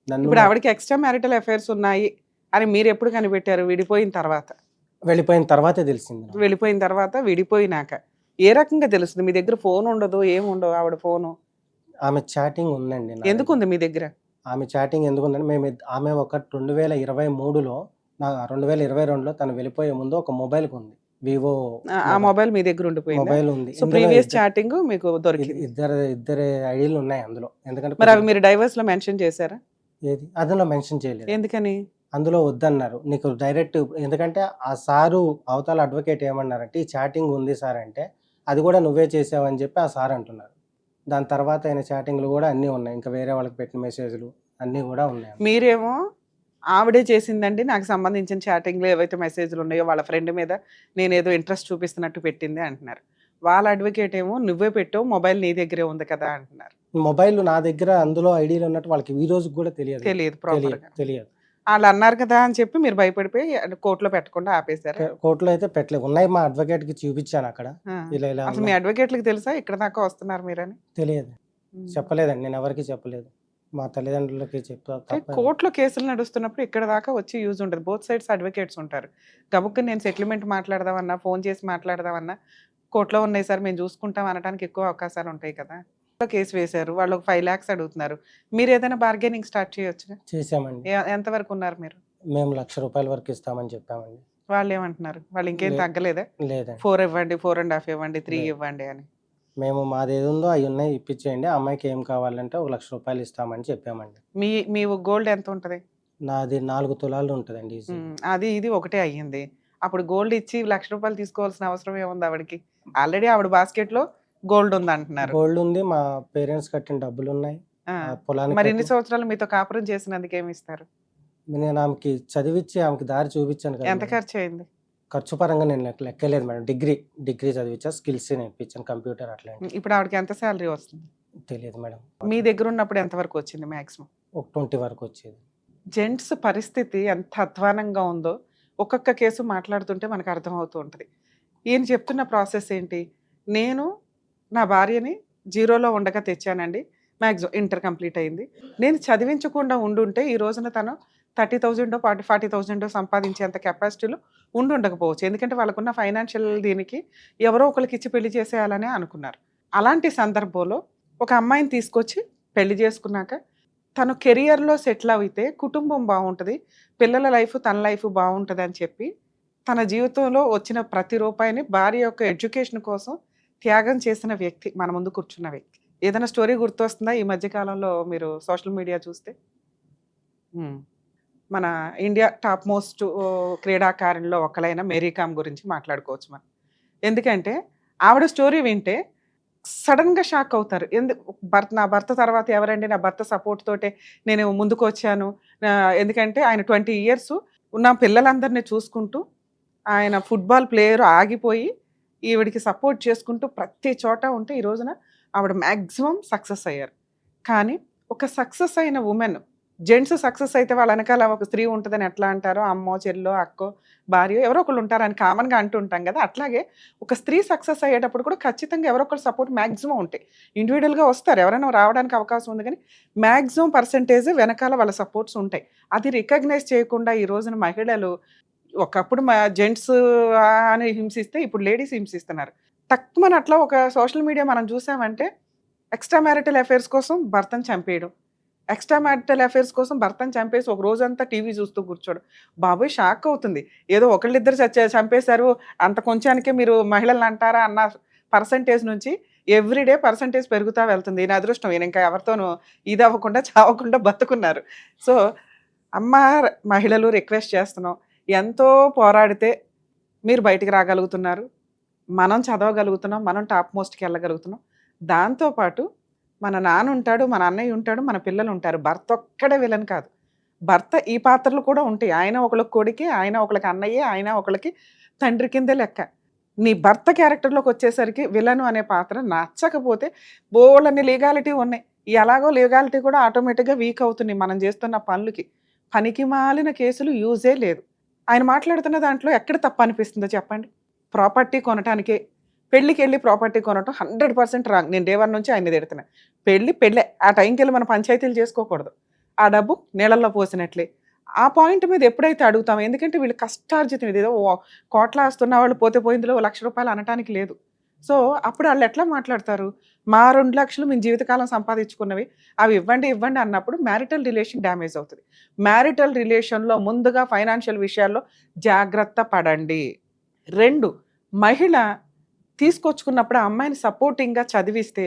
నన్ను. ఇప్పుడు ఆవిడకి ఎక్స్ట్రా మ్యారిటల్ అఫైర్స్ ఉన్నాయి అని మీరు ఎప్పుడు కనిపెట్టారు? వెళ్ళిపోయిన తర్వాతే తెలిసింది. వెళ్ళిపోయిన తర్వాత, విడిపోయినాక ఏ రకంగా తెలుస్తుంది? మీ దగ్గర ఫోన్ ఉండదు, ఏముండవు. ఆవిడ ఫోను ఆమె చాటింగ్ ఉందండి. ఎందుకు ఉంది మీ దగ్గర? ఆమె చాటింగ్ ఎందుకుందంటే ఆమె ఒక 2023లో 2022లో తను వెళ్ళిపోయే ముందు ఒక మొబైల్ ఉంది, వివో. ఆ మొబైల్ మీ దగ్గర ఉండిపోయింది? మొబైల్ ఉంది. సో ప్రీవియస్ చాటింగ్ మీకు దొరికింది? ఇద్దరు ఐడీలు ఉన్నాయి అందులో. ఎందుకంటే మరి అవి మీరు డైవర్స్ లో మెన్షన్ చేశారా? ఏది అందులో మెన్షన్ చేయలేదు. ఎందుకని? అందులో వద్దన్నారు. నీకు డైరెక్ట్, ఎందుకంటే ఆ సారు అవతల అడ్వకేట్ ఏమన్నారంటే ఈ చాటింగ్ ఉంది సార్ అంటే, అది కూడా నువ్వే చేసావని చెప్పి ఆ సార్ అంటున్నారు. దాని తర్వాత ఆయన చాటింగ్లు కూడా అన్నీ ఉన్నాయి, ఇంకా వేరే వాళ్ళకి పెట్టిన మెసేజ్లు అన్నీ కూడా ఉన్నాయి. మీరేమో ఆవిడే చేసిందండి, నాకు సంబంధించిన చాటింగ్లో ఏవైతే మెసేజ్లు ఉన్నాయో వాళ్ళ ఫ్రెండ్ మీద నేను ఏదో ఇంట్రెస్ట్ చూపిస్తున్నట్టు పెట్టింది అంటున్నారు. వాళ్ళ అడ్వకేట్ ఏమో నువ్వే పెట్టావు, మొబైల్ నీ దగ్గరే ఉంది కదా అంటున్నారు. మొబైల్ నా దగ్గర అందులో ఐడీలు ఉన్నట్టు వాళ్ళకి ఈ రోజు కూడా తెలియదు. వాళ్ళు అన్నారు కదా అని చెప్పి మీరు భయపడిపోయి కోర్టులో పెట్టకుండా ఆపేశారు? కోర్టులో అయితే పెట్టలేదు, ఉన్నాయి. మా అడ్వకేట్ కి చూపించాను అక్కడ. అసలు మీ అడ్వకేట్లకి తెలుసా ఇక్కడ దాకా వస్తున్నారు మీరని? తెలియదు, చెప్పలేదండి. నేను ఎవరికి చెప్పలేదు, మా తల్లిదండ్రులకి చెప్తా. కోర్టులో కేసులు నడుస్తున్నప్పుడు ఇక్కడ దాకా వచ్చి యూజ్ ఉంటుంది. బోత్ సైడ్స్ అడ్వకేట్స్ ఉంటారు. గబుక్కి నేను సెటిల్మెంట్ మాట్లాడదామన్నా, ఫోన్ చేసి మాట్లాడదామన్నా, కోర్టులో ఉన్నాయి సార్ మేము చూసుకుంటాం అనడానికి ఎక్కువ అవకాశాలు ఉంటాయి కదా. కేసు వేశారు, వాళ్ళు 5 lakhs అడుగుతున్నారు. మీరు ఏదైనా బార్గెనింగ్ స్టార్ట్ చేయొచ్చు? చేసామండి. ఎంతవరకు ఉన్నారు మీరు? మేము ₹1,00,000 వరకు ఇస్తామని చెప్పామండి. వాళ్ళు ఏమంటున్నారు? వాళ్ళు ఇంకేం తగ్గలేదా? లేదండి. 4 ఇవ్వండి, 4.5 ఇవ్వండి, 3 ఇవ్వండి అని. మేము మాది ఏది ఉందో అవి ఉన్నాయి ఇప్పించేయండి, అమ్మాయికి ఏం కావాలంటే ₹1,00,000 ఇస్తామని చెప్పామండి. మీ గోల్డ్ ఎంత ఉంటుంది? నాది 4 తులాలు ఉంటుందండి. అది ఇది ఒకటే అయ్యింది. అప్పుడు గోల్డ్ ఇచ్చి ₹1,00,000 తీసుకోవాల్సిన అవసరం ఏముంది ఆవిడకి? ఆల్రెడీ ఆవిడ బాస్కెట్ లో గోల్డ్ ఉంది అంటున్నారు. గోల్డ్ ఉంది, మా పేరెంట్స్ కట్టిన డబ్బులు ఉన్నాయి. పొలానికి మరి ఇన్ని సంవత్సరాలు మీతో కాపురం చేసినందుకు ఏమి ఇస్తారు? నేను ఆమెకి చదివించి ఆమెకి దారి చూపించాను కదా. ఎంత ఖర్చు అయింది? ఖర్చు పరంగా నేను లెక్కలేదు మేడం. డిగ్రీ చదివించా, స్కిల్స్ నేర్పించాను, కంప్యూటర్ అట్లా. ఇప్పుడు ఆవిడకి ఎంత శాలరీ వస్తుంది? తెలియదు మేడం. మీ దగ్గర ఉన్నప్పుడు ఎంత వరకు వచ్చింది మాక్సిమం? ఒక 20 వరకు వచ్చేది. జెంట్స్ పరిస్థితి ఎంత అధ్వానంగా ఉందో ఒక్కొక్క కేసు మాట్లాడుతుంటే మనకు అర్థమవుతూ ఉంటుంది. ఈయన చెప్తున్న ప్రాసెస్ ఏంటి? నేను నా భార్యని 0లో ఉండగా తెచ్చానండి, మ్యాక్సిమం ఇంటర్ కంప్లీట్ అయింది. నేను చదివించకుండా ఉండుంటే ఈ రోజున తను 30,000 40,000 సంపాదించేంత కెపాసిటీలో ఉండకపోవచ్చు. ఎందుకంటే వాళ్ళకున్న ఫైనాన్షియల్ దీనికి ఎవరో ఒకరికి ఇచ్చి పెళ్లి చేసేయాలనే అనుకున్నారు. అలాంటి సందర్భంలో ఒక అమ్మాయిని తీసుకొచ్చి పెళ్లి చేసుకున్నాక తను కెరియర్లో సెటిల్ అయితే కుటుంబం బాగుంటుంది, పిల్లల లైఫ్ తన లైఫ్ బాగుంటుంది అని చెప్పి తన జీవితంలో వచ్చిన ప్రతి రూపాయిని భార్య యొక్క ఎడ్యుకేషన్ కోసం త్యాగం చేసిన వ్యక్తి మన ముందు కూర్చున్న వ్యక్తి. ఏదైనా స్టోరీ గుర్తొస్తుందా ఈ మధ్య కాలంలో మీరు సోషల్ మీడియా చూస్తే? మన ఇండియా టాప్ మోస్ట్ క్రీడాకారుల్లో ఒకరైన మేరీ కామ్ గురించి మాట్లాడుకోవచ్చు మనం. ఎందుకంటే ఆవిడ స్టోరీ వింటే సడన్గా షాక్ అవుతారు. నా భర్త తర్వాత ఎవరండి, నా భర్త సపోర్ట్ తోటే నేను ముందుకు వచ్చాను. ఎందుకంటే ఆయన 20 years ఉన్న పిల్లలందరినీ చూసుకుంటూ ఆయన ఫుట్బాల్ ప్లేయర్ ఆగిపోయి ఈవిడికి సపోర్ట్ చేసుకుంటూ ప్రతి చోట ఉంటే ఈ రోజున ఆవిడ మ్యాక్సిమం సక్సెస్ అయ్యారు. కానీ ఒక సక్సెస్ అయిన ఉమెన్, జెంట్స్ సక్సెస్ అయితే వాళ్ళ వెనకాల ఒక స్త్రీ ఉంటుందని ఎట్లా అంటారో, అమ్మో చెల్లో అక్కో భార్య ఎవరో ఒకళ్ళు ఉంటారని కామన్గా అంటుంటాం కదా, అట్లాగే ఒక స్త్రీ సక్సెస్ అయ్యేటప్పుడు కూడా ఖచ్చితంగా ఎవరో ఒకరు సపోర్ట్ మ్యాక్సిమం ఉంటాయి. ఇండివిజువల్గా వస్తారు, ఎవరైనా రావడానికి అవకాశం ఉంది, కానీ మ్యాక్సిమం పర్సెంటేజ్ వెనకాల వాళ్ళ సపోర్ట్స్ ఉంటాయి. అది రికగ్నైజ్ చేయకుండా ఈ రోజున మహిళలు, ఒకప్పుడు జెంట్స్ అని హింసిస్తే ఇప్పుడు లేడీస్ హింసిస్తున్నారు. తక్కువ అట్లా ఒక సోషల్ మీడియా మనం చూసామంటే ఎక్స్ట్రా మ్యారిటల్ అఫైర్స్ కోసం భర్తను చంపేయడం, ఎక్స్ట్రా మ్యారిటల్ అఫైర్స్ కోసం భర్తను చంపేసి ఒక రోజంతా టీవీ చూస్తూ కూర్చోడు. బాబోయ్ షాక్ అవుతుంది. ఏదో ఒకళ్ళిద్దరు చంపేశారు అంత కొంచానికే మీరు మహిళలను అంటారా అన్న పర్సంటేజ్ నుంచి ఎవ్రీడే పర్సంటేజ్ పెరుగుతూ వెళ్తుంది. ఈయన అదృష్టం, ఈయన ఇంకా ఎవరితోనూ ఇది అవ్వకుండా చావకుండా బతుకున్నారు. సో అమ్మ మహిళలు రిక్వెస్ట్ చేస్తున్నాం, ఎంతో పోరాడితే మీరు బయటికి రాగలుగుతున్నారు, మనం చదవగలుగుతున్నాం, మనం టాప్ మోస్ట్కి వెళ్ళగలుగుతున్నాం. దాంతోపాటు మన నాన్న ఉంటాడు, మన అన్నయ్య ఉంటాడు, మన పిల్లలు ఉంటారు. భర్త ఒక్కడే విలన్ కాదు, భర్త ఈ పాత్రలు కూడా ఉంటాయి. ఆయన ఒకళ్ళకి కొడుకే, ఆయన ఒకళ్ళకి అన్నయ్యే, ఆయన ఒకళ్ళకి తండ్రి కిందే లెక్క. నీ భర్త క్యారెక్టర్లోకి వచ్చేసరికి విలను అనే పాత్ర నచ్చకపోతే బోళ్ళని లీగాలిటీ ఉన్నాయి. ఎలాగో లీగాలిటీ కూడా ఆటోమేటిక్గా వీక్ అవుతుంది మనం చేస్తున్న పనులకి. పనికి మాలిన కేసులు యూజే లేదు. ఆయన మాట్లాడుతున్న దాంట్లో ఎక్కడ తప్పు అనిపిస్తుందో చెప్పండి? ప్రాపర్టీ కొనటానికే, పెళ్ళికి వెళ్ళి ప్రాపర్టీ కొనటం 100% రాంగ్. నేను డే 1 నుంచి ఆయన తిడుతున్నా. పెళ్ళే ఆ టైంకి వెళ్ళి మన పంచాయతీలు చేసుకోకూడదు. ఆ డబ్బు నీళ్ళల్లో పోసినట్లే. ఆ పాయింట్ మీద ఎప్పుడైతే అడుగుతాం, ఎందుకంటే వీళ్ళు కష్టార్జితం, ఇది ఏదో కోట్ల ఆస్తున్న వాళ్ళు పోతే పోయిందిలో ₹1,00,000 అనటానికి లేదు. సో అప్పుడు వాళ్ళు ఎట్లా మాట్లాడతారు? మా 2 లక్షలు మేము జీవితకాలం సంపాదించుకున్నవి అవి ఇవ్వండి అన్నప్పుడు మ్యారిటల్ రిలేషన్ డ్యామేజ్ అవుతుంది. మ్యారిటల్ రిలేషన్లో ముందుగా ఫైనాన్షియల్ విషయాల్లో జాగ్రత్త పడండి. 2, మహిళ తీసుకొచ్చుకున్నప్పుడు ఆ అమ్మాయిని సపోర్టింగ్గా చదివిస్తే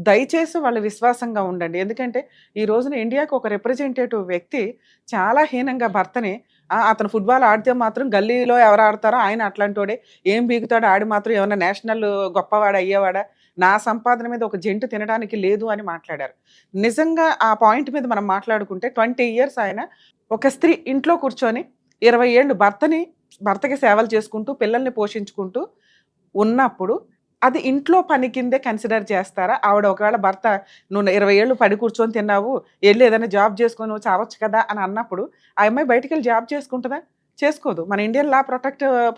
దయచేసి వాళ్ళు విశ్వాసంగా ఉండండి. ఎందుకంటే ఈ రోజున ఇండియాకి ఒక రిప్రజెంటేటివ్ వ్యక్తి చాలా హీనంగా భర్తని, అతను ఫుట్బాల్ ఆడితే మాత్రం గల్లీలో ఎవరు ఆడతారో ఆయన అట్లాంటోడే, ఏం బీగుతాడో ఆడి మాత్రం ఏమన్నా నేషనల్ గొప్పవాడు అయ్యేవాడా, నా సంపాదన మీద ఒక జంటు తినడానికి లేదు అని మాట్లాడారు. నిజంగా ఆ పాయింట్ మీద మనం మాట్లాడుకుంటే 20 years ఆయన ఒక స్త్రీ ఇంట్లో కూర్చొని 20 ఏళ్ళు భర్తకి సేవలు చేసుకుంటూ పిల్లల్ని పోషించుకుంటూ ఉన్నప్పుడు అది ఇంట్లో పని కిందే కన్సిడర్ చేస్తారా? ఆవిడ ఒకవేళ భర్త నువ్వు 20 ఏళ్ళు పడి కూర్చొని తిన్నావు, వెళ్ళి ఏదైనా జాబ్ చేసుకొని నువ్వు చావచ్చు కదా అని అన్నప్పుడు ఆ అమ్మాయి బయటికి వెళ్ళి జాబ్ చేసుకుంటుందా? చేసుకోదు. మన ఇండియన్ లా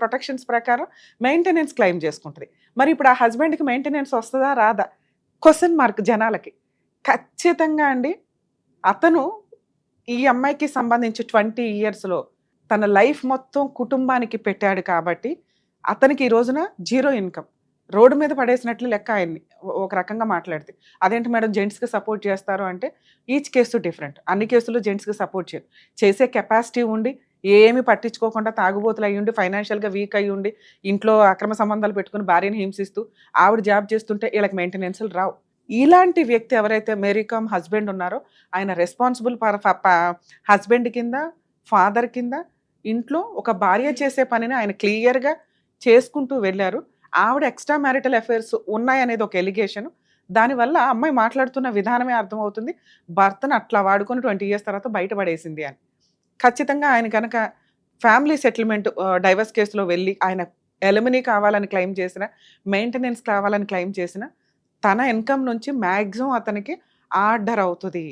ప్రొటెక్షన్స్ ప్రకారం మెయింటెనెన్స్ క్లెయిమ్ చేసుకుంటుంది. మరి ఇప్పుడు ఆ హస్బెండ్కి మెయింటెనెన్స్ వస్తుందా రాదా? క్వశ్చన్ మార్క్ జనాలకి. ఖచ్చితంగా అండి. అతను ఈ అమ్మాయికి సంబంధించి 20 yearsలో తన లైఫ్ మొత్తం కుటుంబానికి పెట్టాడు కాబట్టి అతనికి ఈ రోజున 0 ఇన్కమ్, రోడ్డు మీద పడేసినట్లు లెక్క ఆయన్ని ఒక రకంగా మాట్లాడితే. అదేంటి మేడం జెంట్స్కి సపోర్ట్ చేస్తారు అంటే, ఈచ్ కేసు డిఫరెంట్. అన్ని కేసులు జెంట్స్కి సపోర్ట్ చేయరు. చేసే కెపాసిటీ ఉండి ఏమి పట్టించుకోకుండా తాగుబోతులు అయ్యి ఉండి ఫైనాన్షియల్గా వీక్ అయ్యి ఉండి ఇంట్లో అక్రమ సంబంధాలు పెట్టుకుని భార్యని హింసిస్తూ ఆవిడ జాబ్ చేస్తుంటే వీళ్ళకి మెయింటెనెన్స్లు రావు. ఇలాంటి వ్యక్తి ఎవరైతే మేరీ కామ్ హస్బెండ్ ఉన్నారో ఆయన రెస్పాన్సిబుల్ హస్బెండ్ కింద, ఫాదర్ కింద, ఇంట్లో ఒక భార్య చేసే పనిని ఆయన క్లియర్గా చేసుకుంటూ వెళ్ళారు. ఆవిడ ఎక్స్ట్రా మ్యారిటల్ అఫైర్స్ ఉన్నాయనేది ఒక ఎలిగేషన్. దానివల్ల అమ్మాయి మాట్లాడుతున్న విధానమే అర్థమవుతుంది, భర్తను అట్లా వాడుకొని 20 years తర్వాత బయటపడేసింది అని. ఖచ్చితంగా ఆయన కనుక ఫ్యామిలీ సెటిల్మెంట్ డైవర్స్ కేసులో వెళ్ళి ఆయన ఎలిమినీ కావాలని క్లెయిమ్ చేసిన, మెయింటెనెన్స్ కావాలని క్లెయిమ్ చేసిన, తన ఇన్కమ్ నుంచి మ్యాక్సిమం అతనికి ఆర్డర్ అవుతుంది.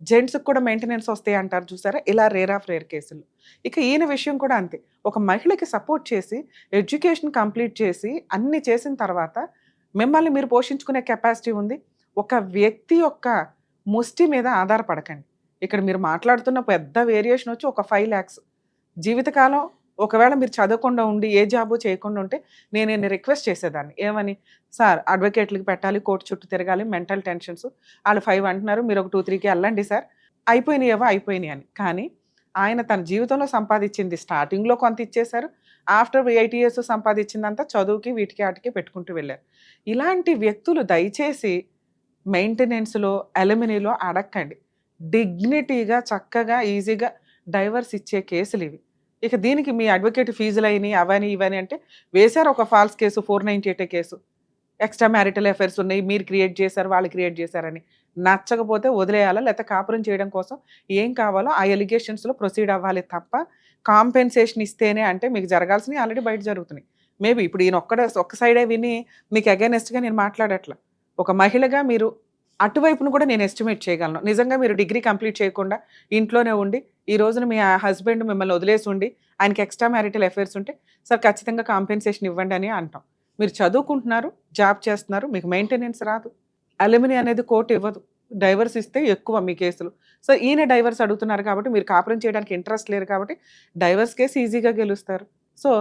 జెంట్స్కి కూడా మెయింటెనెన్స్ వస్తాయి అంటారు చూసారా, ఇలా రేర్ ఆఫ్ రేర్ కేసులు. ఇక ఈయన విషయం కూడా అంతే. ఒక మహిళకి సపోర్ట్ చేసి ఎడ్యుకేషన్ కంప్లీట్ చేసి అన్ని చేసిన తర్వాత మిమ్మల్ని మీరు పోషించుకునే కెపాసిటీ ఉంది. ఒక వ్యక్తి యొక్క ముష్టి మీద ఆధారపడకండి. ఇక్కడ మీరు మాట్లాడుతున్న పెద్ద వేరియేషన్ వచ్చి ఒక 5 lakhs. జీవితకాలం ఒకవేళ మీరు చదవకుండా ఉండి ఏ జాబు చేయకుండా ఉంటే నేను రిక్వెస్ట్ చేసేదాన్ని ఏమని, సార్ అడ్వకేట్లకి పెట్టాలి, కోర్టు చుట్టూ తిరగాలి, మెంటల్ టెన్షన్స్, వాళ్ళు 5 అంటున్నారు, మీరు ఒక 2-3కి వెళ్ళండి సార్, అయిపోయినాయి అని. కానీ ఆయన తన జీవితంలో సంపాదించింది స్టార్టింగ్లో కొంత ఇచ్చేశారు, ఆఫ్టర్ 8 years సంపాదించిందంతా చదువుకి వీటికి వాటికి పెట్టుకుంటూ వెళ్ళారు. ఇలాంటి వ్యక్తులు దయచేసి మెయింటెనెన్స్లో అలుమినీలో అడక్కండి. డిగ్నిటీగా చక్కగా ఈజీగా డైవర్స్ ఇచ్చే కేసులు ఇవి. ఇక దీనికి మీ అడ్వకేట్ ఫీజులు అయినాయి అవని ఇవని అంటే వేశారు ఒక false case, 498 case, extra marital affairs ఉన్నాయి, మీరు క్రియేట్ చేశారు వాళ్ళు క్రియేట్ చేశారని. నచ్చకపోతే వదిలేయాలా, లేకపోతే కాపురం చేయడం కోసం ఏం కావాలో ఆ ఎలిగేషన్స్లో ప్రొసీడ్ అవ్వాలి తప్ప కాంపెన్సేషన్ ఇస్తేనే అంటే మీకు జరగాల్సినవి ఆల్రెడీ బయట జరుగుతున్నాయి. మేబీ ఇప్పుడు ఈయన ఒక్క సైడే విని మీకు అగైనెస్ట్గా నేను మాట్లాడట్లా. ఒక మహిళగా మీరు అటువైపును కూడా నేను ఎస్టిమేట్ చేయగలను. నిజంగా మీరు డిగ్రీ కంప్లీట్ చేయకుండా ఇంట్లోనే ఉండి ఈ రోజున మీ హస్బెండ్ మిమ్మల్ని వదిలేసి ఉండి ఆయనకి ఎక్స్ట్రా మ్యారిటల్ అఫైర్స్ ఉంటే సార్ ఖచ్చితంగా కాంపెన్సేషన్ ఇవ్వండి అని అంటాం. మీరు చదువుకుంటున్నారు, జాబ్ చేస్తున్నారు, మీకు మెయింటెనెన్స్ రాదు, అలుమినీ అనేది కోర్టు ఇవ్వదు, డైవర్స్ ఇస్తే ఎక్కువ మీ కేసులు. సో ఈయన డైవర్స్ అడుగుతున్నారు కాబట్టి మీరు కాపురం చేయడానికి ఇంట్రెస్ట్ లేరు కాబట్టి డైవర్స్ కేసు ఈజీగా గెలుస్తారు. సో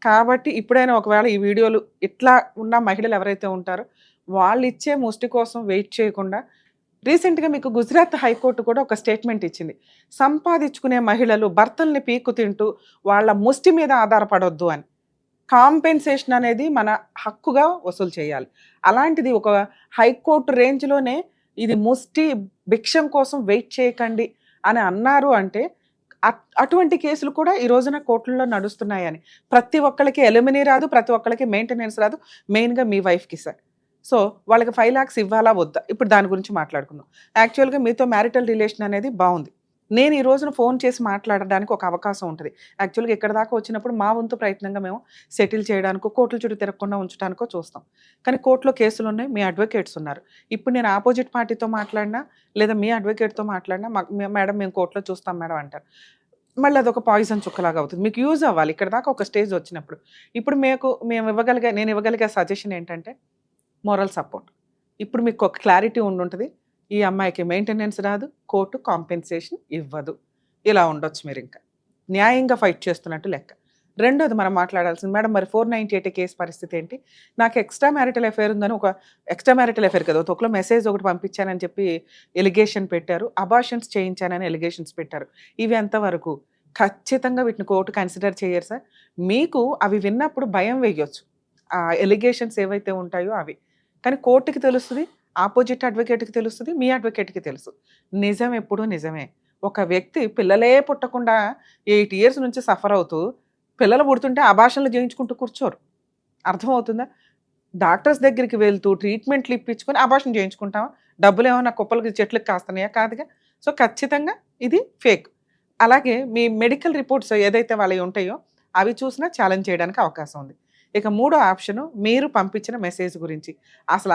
కాబట్టి ఇప్పుడైనా ఒకవేళ ఈ వీడియోలు ఇట్లా ఉన్న మహిళలు ఎవరైతే ఉంటారో వాళ్ళు ఇచ్చే ముష్టి కోసం వెయిట్ చేయకుండా, రీసెంట్గా మీకు గుజరాత్ హైకోర్టు కూడా ఒక స్టేట్మెంట్ ఇచ్చింది, సంపాదించుకునే మహిళలు భర్తల్ని పీకు తింటూ వాళ్ళ ముష్టి మీద ఆధారపడొద్దు అని. కాంపెన్సేషన్ అనేది మన హక్కుగా వసూలు చేయాలి. అలాంటిది ఒక హైకోర్టు రేంజ్లోనే ఇది ముష్టి భిక్షం కోసం వెయిట్ చేయకండి అని అన్నారు అంటే అటువంటి కేసులు కూడా ఈ రోజున కోర్టుల్లో నడుస్తున్నాయని. ప్రతి ఒక్కరికి అలుమినీ రాదు, ప్రతి ఒక్కరికి మెయింటెనెన్స్ రాదు, మెయిన్గా మీ వైఫ్కి సార్. సో వాళ్ళకి 5 lakhs ఇవ్వాలా వద్దా, ఇప్పుడు దాని గురించి మాట్లాడుకుందాం. యాక్చువల్గా మీతో మ్యారిటల్ రిలేషన్ అనేది బాగుంది, నేను ఈ రోజున ఫోన్ చేసి మాట్లాడడానికి ఒక అవకాశం ఉంటుంది. యాక్చువల్గా ఇక్కడ దాకా వచ్చినప్పుడు మా వంతు ప్రయత్నంగా మేము సెటిల్ చేయడానికో కోర్టుల చుట్టూ తిరగకుండా ఉంచడానికో చూస్తాం. కానీ కోర్టులో కేసులు ఉన్నాయి, మీ అడ్వకేట్స్ ఉన్నారు. ఇప్పుడు నేను ఆపోజిట్ పార్టీతో మాట్లాడినా లేదా మీ అడ్వకేట్తో మాట్లాడినా మేడం మేము కోర్టులో చూస్తాం మేడం అంటారు. మళ్ళీ అదొక పాయిజన్ చుక్కలాగా అవుతుంది. మీకు యూజ్ అవ్వాలి ఇక్కడ దాకా ఒక స్టేజ్ వచ్చినప్పుడు. ఇప్పుడు నేను ఇవ్వగలిగే సజెషన్ ఏంటంటే మోరల్ సపోర్ట్. ఇప్పుడు మీకు ఒక క్లారిటీ ఉండుంటుంది, ఈ అమ్మాయికి మెయింటెనెన్స్ రాదు, కోర్టు కాంపెన్సేషన్ ఇవ్వదు, ఇలా ఉండొచ్చు. మీరు ఇంకా న్యాయంగా ఫైట్ చేస్తున్నట్టు లెక్క. రెండోది మనం మాట్లాడాల్సింది, మేడం మరి 498 కేసు పరిస్థితి ఏంటి, నాకు ఎక్స్ట్రా మ్యారిటల్ అఫైర్ ఉందని ఒక ఎక్స్ట్రా మ్యారిటల్ అఫైర్ కదా ఒకలో మెసేజ్ ఒకటి పంపించానని చెప్పి ఎలిగేషన్ పెట్టారు, అబార్షన్స్ చేయించానని ఎలిగేషన్స్ పెట్టారు. ఇవి ఎంతవరకు ఖచ్చితంగా వీటిని కోర్టు కన్సిడర్ చేయరు సార్. మీకు అవి విన్నప్పుడు భయం వేయొచ్చు, ఆ ఎలిగేషన్స్ ఏవైతే ఉంటాయో అవి. కానీ కోర్టుకి తెలుస్తుంది, ఆపోజిట్ అడ్వకేట్కి తెలుస్తుంది, మీ అడ్వకేట్కి తెలుసు. నిజం ఎప్పుడూ నిజమే. ఒక వ్యక్తి పిల్లలే పుట్టకుండా 8 years నుంచి సఫర్ అవుతూ పిల్లలు పుడుతుంటే అబార్షన్లు చేయించుకుంటూ కూర్చోరు. అర్థమవుతుందా? డాక్టర్స్ దగ్గరికి వెళ్తూ ట్రీట్మెంట్లు ఇప్పించుకొని అబార్షన్ చేయించుకుంటామా? డబ్బులు ఏమైనా కుప్పలకి చెట్లకు కాస్తున్నాయా? కాదుగా. సో ఖచ్చితంగా ఇది ఫేక్. అలాగే మీ మెడికల్ రిపోర్ట్స్ ఏదైతే వాళ్ళవి ఉంటాయో అవి చూసినా ఛాలెంజ్ చేయడానికి అవకాశం ఉంది. ఇక మూడో ఆప్షను, మీరు పంపించిన మెసేజ్ గురించి. అసలు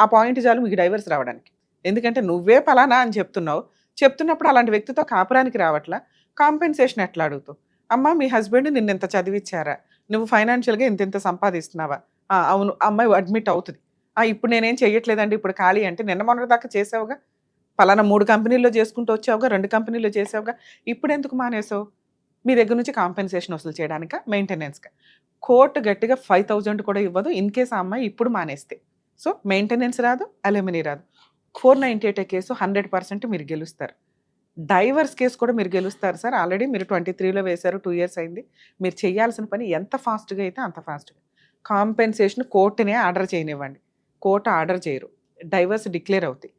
ఆ పాయింట్ చాలు మీకు డైవర్స్ రావడానికి. ఎందుకంటే నువ్వే పలానా అని చెప్తున్నప్పుడు అలాంటి వ్యక్తితో కాపురానికి రావట్లా, కాంపెన్సేషన్ ఎట్లా అడుగుతావు? అమ్మ మీ హస్బెండ్ నిన్ను ఇంత చదివిచ్చారా, నువ్వు ఫైనాన్షియల్గా ఇంత సంపాదిస్తున్నావా? అవును, అమ్మాయి అడ్మిట్ అవుతుంది. ఇప్పుడు నేనేం చెయ్యట్లేదండి, ఇప్పుడు ఖాళీ అంటే నిన్న మొన్నటి దాకా చేసావుగా, పలానా 3 కంపెనీల్లో చేసుకుంటూ వచ్చావుగా, 2 కంపెనీల్లో చేసావుగా, ఇప్పుడు ఎందుకు మానేసావు? మీ దగ్గర నుంచి కాంపెన్సేషన్ వసూలు చేయడానికా, మెయింటెనెన్స్గా? కోర్టు గట్టిగా 5,000 కూడా ఇవ్వదు ఇన్ కేస్ ఆ అమ్మాయి ఇప్పుడు మానేస్తే. సో మెయింటెనెన్స్ రాదు, అలుమినీ రాదు. 498 కేసు 100% మీరు గెలుస్తారు. డైవర్స్ కేసు కూడా మీరు గెలుస్తారు సార్. ఆల్రెడీ మీరు 23లో వేశారు, 2 years అయింది. మీరు చేయాల్సిన పని ఎంత ఫాస్ట్గా అయితే అంత ఫాస్ట్గా. కాంపెన్సేషన్ కోర్టునే ఆర్డర్ చేయనివ్వండి, కోర్టు ఆర్డర్ చేయరు, డైవర్స్ డిక్లేర్ అవుతాయి,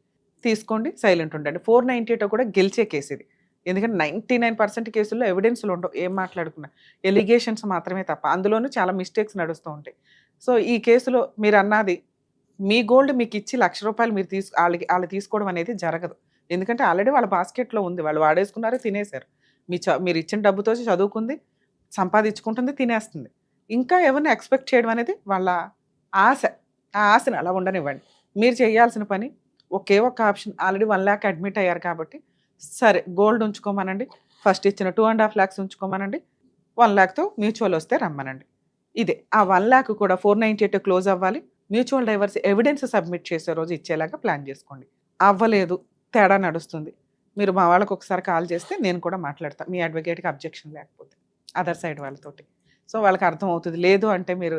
తీసుకోండి, సైలెంట్ ఉండండి. 498 కూడా గెలిచే కేసు ఇది. ఎందుకంటే 99% కేసుల్లో ఎవిడెన్స్లు ఉండవు, ఏం మాట్లాడుకున్నా ఎలిగేషన్స్ మాత్రమే తప్ప. అందులోనూ చాలా మిస్టేక్స్ నడుస్తూ ఉంటాయి. సో ఈ కేసులో మీరు అన్నది మీ గోల్డ్ మీకు ఇచ్చి ₹1,00,000 మీరు వాళ్ళు తీసుకోవడం అనేది జరగదు. ఎందుకంటే ఆల్రెడీ వాళ్ళ బాస్కెట్లో ఉంది, వాళ్ళు వాడేసుకున్నారు, తినేశారు. మీరు ఇచ్చిన డబ్బుతో చదువుకుంది, సంపాదించుకుంటుంది, తినేస్తుంది. ఇంకా ఎవరిని ఎక్స్పెక్ట్ చేయడం అనేది వాళ్ళ ఆశ. ఆ ఆశను అలా ఉండనివ్వండి. మీరు చేయాల్సిన పని ఒకే ఒక ఆప్షన్, ఆల్రెడీ 1 lakh అడ్మిట్ అయ్యారు కాబట్టి సరే గోల్డ్ ఉంచుకోమనండి, ఫస్ట్ ఇచ్చిన 2.5 lakhs ఉంచుకోమనండి, 1 lakhతో మ్యూచువల్ వస్తే రమ్మనండి. ఇదే ఆ 1 lakh కూడా 498 క్లోజ్ అవ్వాలి. మ్యూచువల్ డైవర్స్ ఎవిడెన్స్ సబ్మిట్ చేసే రోజు ఇచ్చేలాగా ప్లాన్ చేసుకోండి. అవ్వలేదు, తేడా నడుస్తుంది, మీరు మా వాళ్ళకి ఒకసారి కాల్ చేస్తే నేను కూడా మాట్లాడతాను, మీ అడ్వకేట్కి అబ్జెక్షన్ లేకపోతే అదర్ సైడ్ వాళ్ళతోటి. సో వాళ్ళకి అర్థమవుతుంది. లేదు అంటే మీరు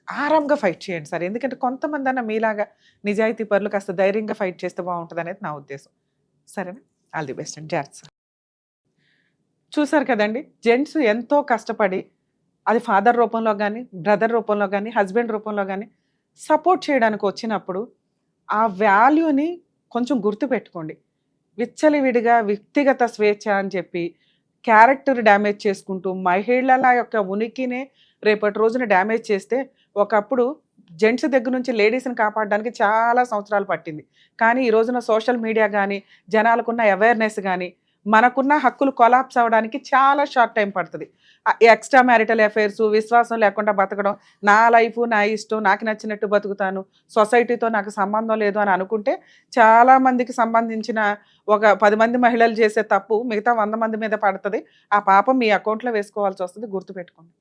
ఆరాంగా ఫైట్ చేయండి సార్. ఎందుకంటే కొంతమంది అన్న మీలాగా నిజాయితీ పరులు కాస్త ధైర్యంగా ఫైట్ చేస్తే బాగుంటుంది అనేది నా ఉద్దేశం. సరేనా? ఆల్ ది బెస్ట్ అండి. జాగ్రత్త. చూసారు కదండి, జెంట్స్ ఎంతో కష్టపడి అది ఫాదర్ రూపంలో కానీ, బ్రదర్ రూపంలో కానీ, హస్బెండ్ రూపంలో కానీ సపోర్ట్ చేయడానికి వచ్చినప్పుడు ఆ వాల్యూని కొంచెం గుర్తుపెట్టుకోండి. విచ్చలవిడిగా వ్యక్తిగత స్వేచ్ఛ అని చెప్పి క్యారెక్టర్ డ్యామేజ్ చేసుకుంటూ మహిళల యొక్క ఉనికినే రేపటి రోజున డ్యామేజ్ చేస్తే, ఒకప్పుడు జెంట్స్ దగ్గర నుంచి లేడీస్ని కాపాడడానికి చాలా సంవత్సరాలు పట్టింది. కానీ ఈ రోజున సోషల్ మీడియా కానీ, జనాలకున్న అవేర్నెస్ కానీ, మనకున్న హక్కులు కొలాప్స్ అవ్వడానికి చాలా షార్ట్ టైం పడుతుంది. ఎక్స్ట్రా మ్యారిటల్ అఫైర్స్, విశ్వాసం లేకుండా బతకడం, నా లైఫ్ నా ఇష్టం, నాకు నచ్చినట్టు బతుకుతాను, సొసైటీతో నాకు సంబంధం లేదు అని అనుకుంటే చాలామందికి సంబంధించిన ఒక 10 మంది మహిళలు చేసే తప్పు మిగతా 100 మంది మీద పడుతుంది. ఆ పాపం మీ అకౌంట్లో వేసుకోవాల్సి వస్తుంది. గుర్తుపెట్టుకోండి.